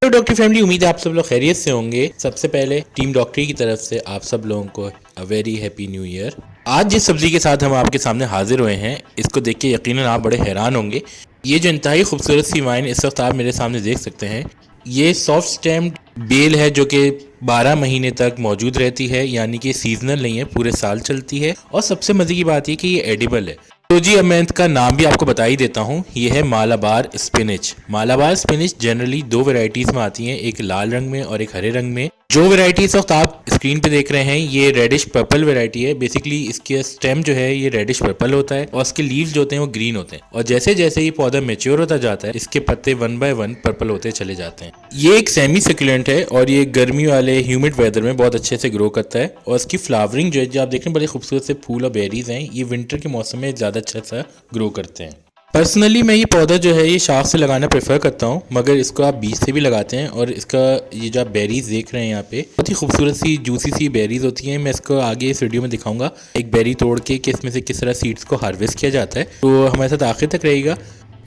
Hello डॉक्टरी family, उम्मीद है आप सब लोग खैरियत से होंगे। सबसे पहले टीम डॉक्टरी की तरफ से आप सब लोगों को a very happy new year. आज जिस सब्जी के साथ हम आपके सामने हाजिर हुए हैं, इसको देख के यकीनन आप बड़े हैरान होंगे। ये जो इंतहाई खूबसूरत सी वाइन इस वक्त आप मेरे सामने देख सकते हैं, ये सॉफ्ट स्टेम्ड बेल है जो कि 12 महीने तक मौजूद रहती है, यानी कि सीजनल नहीं है, पूरे साल चलती है। और सबसे मज़े की बात ये कि ये एडिबल है। तो जी अब मैं इसका नाम भी आपको बता ही देता हूँ, ये है Malabar spinach. Malabar spinach generally दो वैरायटीज़ में आती हैं, एक लाल रंग में और एक हरे रंग में। जो वैरायटी इस वक्त आप स्क्रीन पे देख रहे हैं ये रेडिश पर्पल वैरायटी है। बेसिकली इसके स्टेम जो है ये रेडिश पर्पल होता है और इसके लीव्स जो होते हैं वो ग्रीन होते हैं। और जैसे जैसे ये पौधा मेच्योर होता जाता है, इसके पत्ते 1 बाय 1 पर्पल होते चले जाते हैं। ये एक सेमी सक्यूलेंट है और ये गर्मी वाले ह्यूमिड वेदर में बहुत अच्छे से ग्रो करता है। और इसकी फ्लावरिंग जो है, जो आप देख रहे हैं बड़े खूबसूरत से फूल और बेरीज हैं, ये विंटर के मौसम में ज़्यादा अच्छा सा ग्रो करते हैं। पर्सनली मैं ये पौधा जो है ये शाख से लगाना प्रेफर करता हूँ, मगर इसको आप बीज से भी लगाते हैं। और इसका ये जो आप बेरीज देख रहे हैं यहाँ पे, बहुत ही खूबसूरत सी जूसी सी बेरीज होती हैं। मैं इसको आगे इस वीडियो में दिखाऊंगा एक बेरी तोड़ के कि इसमें से किस तरह सीड्स को हार्वेस्ट किया जाता है। तो हमारे साथ आखिर तक रहेगा।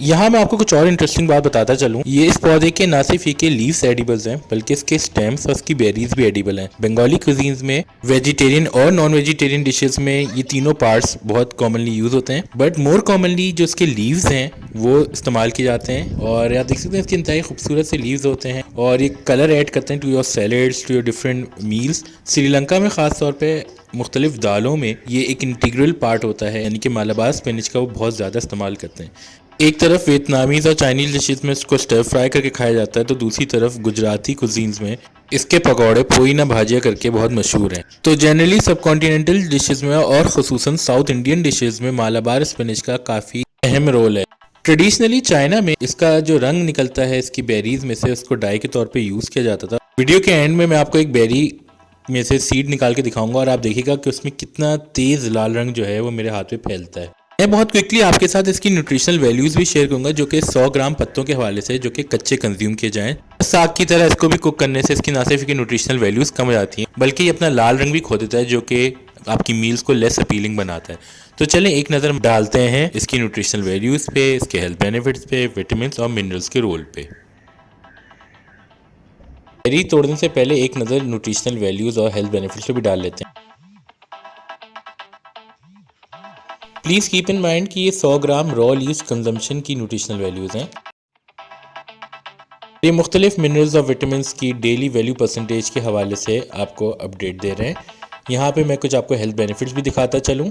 यहाँ मैं आपको कुछ और इंटरेस्टिंग बात बताता चलूँ। ये इस पौधे के ना सिर्फ के लीव्स एडिबल्स हैं, बल्कि इसके स्टेम्स और इसकी बेरीज भी एडिबल हैं। बंगाली कुजीन्स में वेजिटेरियन और नॉन वेजिटेरियन डिशेस में ये तीनों पार्ट्स बहुत कॉमनली यूज होते हैं, बट मोर कॉमनली जो इसके लीव्स हैं वो इस्तेमाल किए जाते हैं। और आप देख सकते हैं इसके इंतहाई खूबसूरत से लीव्स होते हैं और ये कलर ऐड करते हैं to your salads, to your different meals. Sri Lanka में ख़ास तौर पर मुख्तलिफ दालों में ये एक इंटीग्रल पार्ट होता है, यानी कि मालाबार स्पिनिच का वो बहुत ज़्यादा इस्तेमाल करते हैं। एक तरफ वियतनामीज और चाइनीज़ डिशेज़ में इसको स्टर फ्राई करके खाया जाता है, तो दूसरी तरफ गुजराती कुजीन्स में इसके पकौड़े पोई ना भाजिया करके बहुत मशहूर हैं। तो जनरली सब कॉन्टिनेंटल डिशेज़ में और ख़ुसूसन साउथ इंडियन डिशेज़ में मालाबार स्पिनिच का काफ़ी अहम रोल है। ट्रेडिशनली चाइना में इसका जो रंग निकलता है इसकी बेरीज में से, उसको डाई के तौर पे यूज़ किया जाता था। वीडियो के एंड में मैं आपको एक बेरी में से सीड निकाल के दिखाऊंगा और आप देखिएगा कि उसमें कितना तेज़ लाल रंग जो है वो मेरे हाथ पे फैलता है। मैं बहुत क्विकली आपके साथ इसकी न्यूट्रिशनल वैल्यूज़ भी शेयर करूंगा, जो कि 100 ग्राम पत्तों के हवाले से, जो कि कच्चे कंज्यूम किए जाएं। साग की तरह इसको भी कुक करने से इसकी ना सिर्फ की न्यूट्रिशनल वैल्यूज़ कम हो जाती हैं, बल्कि ये अपना लाल रंग भी खो देता है, जो कि आपकी मील्स को लेस अपीलिंग बनाता है। तो चलें एक नज़र डालते हैं इसकी न्यूट्रिशनल वैल्यूज़ पे, इसके हेल्थ बेनिफिट्स पे, विटामिन और मिनरल्स के रोल पे। बेरी तोड़ने से पहले एक नज़र न्यूट्रिशनल वैल्यूज़ और हेल्थ बेनिफिट्स पे भी डाल लेते हैं। प्लीज़ कीप इन माइंड कि ये 100 ग्राम रॉ लीव्स कंजम्पशन की न्यूट्रिशनल वैल्यूज़ हैं। ये मुख्तलिफ मिनरल्स और विटामिन की डेली वैल्यू परसेंटेज के हवाले से आपको अपडेट दे रहे हैं। यहाँ पे मैं कुछ आपको हेल्थ बेनिफिट्स भी दिखाता चलूँ।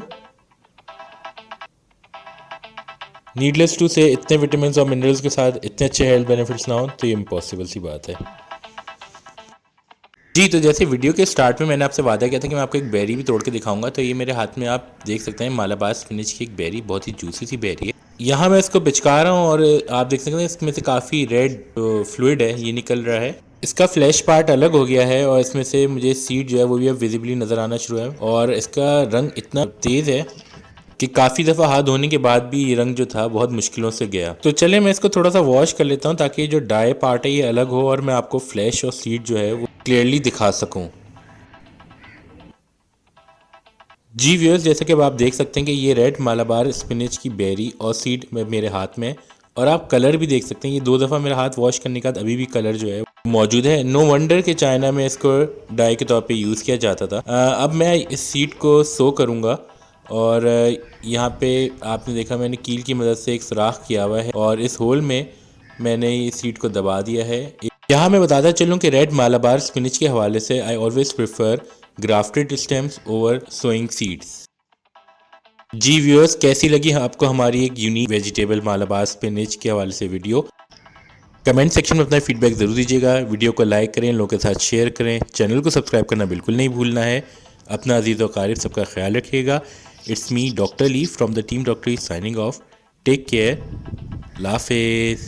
नीडलेस टू से इतने विटामिन और मिनरल्स के साथ इतने अच्छे हेल्थ बेनिफिट्स ना हो तो ये इम्पॉसिबल सी बात है। जी, तो जैसे वीडियो के स्टार्ट में मैंने आपसे वादा किया था कि मैं आपको एक बेरी भी तोड़ के दिखाऊंगा, तो ये मेरे हाथ में आप देख सकते हैं मालाबार स्पिनिच की एक बेरी, बहुत ही जूसी सी बेरी है। यहाँ मैं इसको पिचका रहा हूँ और आप देख सकते हैं इसमें से काफ़ी रेड फ्लूइड है ये निकल रहा है। इसका फ्लैश पार्ट अलग हो गया है और इसमें से मुझे सीड जो है वो भी अब विजिबली नज़र आना शुरू है। और इसका रंग इतना तेज़ है कि काफ़ी दफ़ा हाथ धोने के बाद भी ये रंग जो था बहुत मुश्किलों से गया। तो चले मैं इसको थोड़ा सा वॉश कर लेता हूँ ताकि जो डाई पार्ट है ये अलग हो और मैं आपको फ्लैश और सीड जो है वो क्लियरली दिखा सकूँ। जी व्यूअर्स, जैसे कि अब आप देख सकते हैं कि ये रेड मालाबार स्पिनिच की बेरी और सीड मेरे हाथ में, और आप कलर भी देख सकते हैं। ये 2 दफ़ा मेरा हाथ वॉश करने के बाद अभी भी कलर जो है मौजूद है। नो वंडर कि चाइना में इसको डाई के तौर पे यूज़ किया जाता था। अब मैं इस सीड को सो करूँगा और यहाँ पे आपने देखा मैंने कील की मदद से एक सुराख किया हुआ है और इस होल में मैंने इस सीड को दबा दिया है। यहाँ मैं बताता चलूँ कि रेड मालाबार स्पिनिच के हवाले से I always prefer grafted stems over sowing seeds. जी व्यूअर्स, कैसी लगी आपको हमारी एक यूनिक वेजिटेबल मालाबार स्पिनिच के हवाले से वीडियो? कमेंट सेक्शन में अपना फीडबैक ज़रूर दीजिएगा। वीडियो को लाइक करें, लोगों के साथ शेयर करें, चैनल को सब्सक्राइब करना बिल्कुल नहीं भूलना है। अपना अजीज़ और क़रीब सबका ख्याल रखिएगा। It's me, Dr. Lee from the team Dr. Lee signing off. Take care. Allah Hafiz.